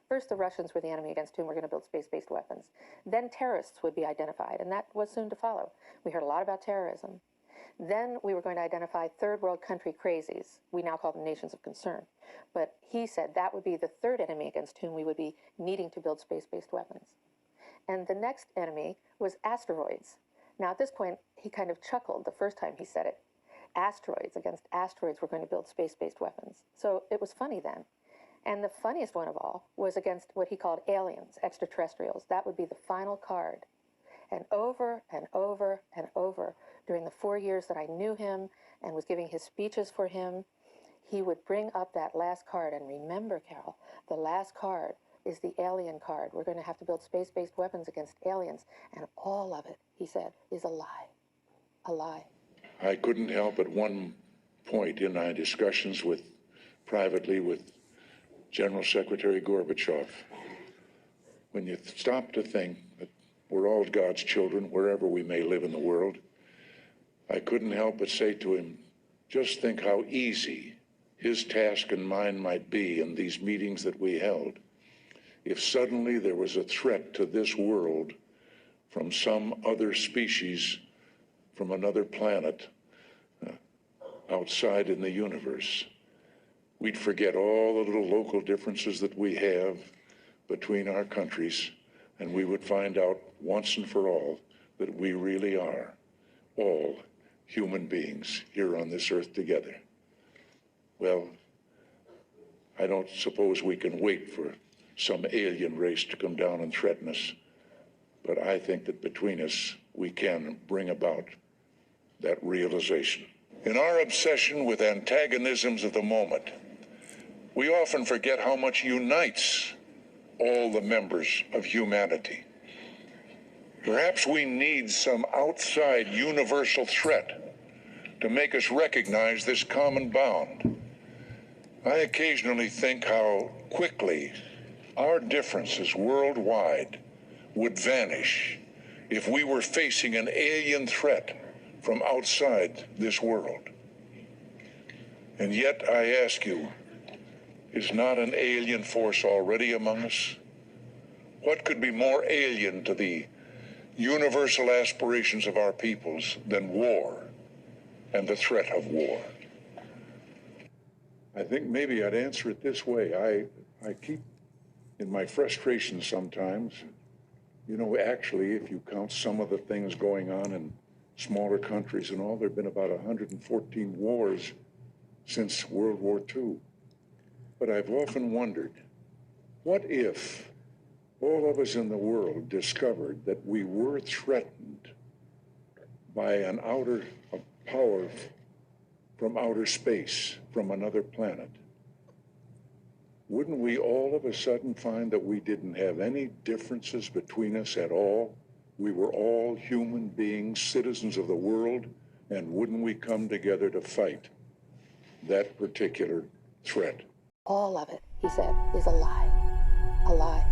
First, the Russians were the enemy against whom we're going to build space-based weapons. Then terrorists would be identified, and that was soon to follow. We heard a lot about terrorism. Then we were going to identify third world country crazies. We now call them nations of concern. But he said that would be the third enemy against whom we would be needing to build space-based weapons. And the next enemy was asteroids. Now, at this point, he kind of chuckled the first time he said it. Asteroids, against asteroids, we're going to build space-based weapons. So it was funny then. And the funniest one of all was against what he called aliens, extraterrestrials. That would be the final card. And over and over and over, during the 4 years that I knew him and was giving his speeches for him, he would bring up that last card. And remember, Carol, the last card is the alien card. We're going to have to build space-based weapons against aliens. And all of it, he said, is a lie. A lie. I couldn't help at one point in my discussions privately with General Secretary Gorbachev, when you stop to think that we're all God's children, wherever we may live in the world, I couldn't help but say to him, just think how easy his task and mine might be in these meetings that we held if suddenly there was a threat to this world from some other species, from another planet, outside in the universe. We'd forget all the little local differences that we have between our countries, and we would find out once and for all that we really are all human beings here on this earth together. Well, I don't suppose we can wait for some alien race to come down and threaten us, but I think that between us, we can bring about that realization. In our obsession with antagonisms of the moment, we often forget how much unites all the members of humanity. Perhaps we need some outside universal threat to make us recognize this common bond. I occasionally think how quickly our differences worldwide would vanish if we were facing an alien threat from outside this world. And yet I ask you, is not an alien force already among us? What could be more alien to the universal aspirations of our peoples than war and the threat of war? I think maybe I'd answer it this way. I keep, in my frustration sometimes, actually, if you count some of the things going on in smaller countries and all, there have been about 114 wars since World War II. But I've often wondered, what if all of us in the world discovered that we were threatened by a power from outer space, from another planet? Wouldn't we all of a sudden find that we didn't have any differences between us at all? We were all human beings, citizens of the world, and wouldn't we come together to fight that particular threat? All of it, he said, is a lie. A lie.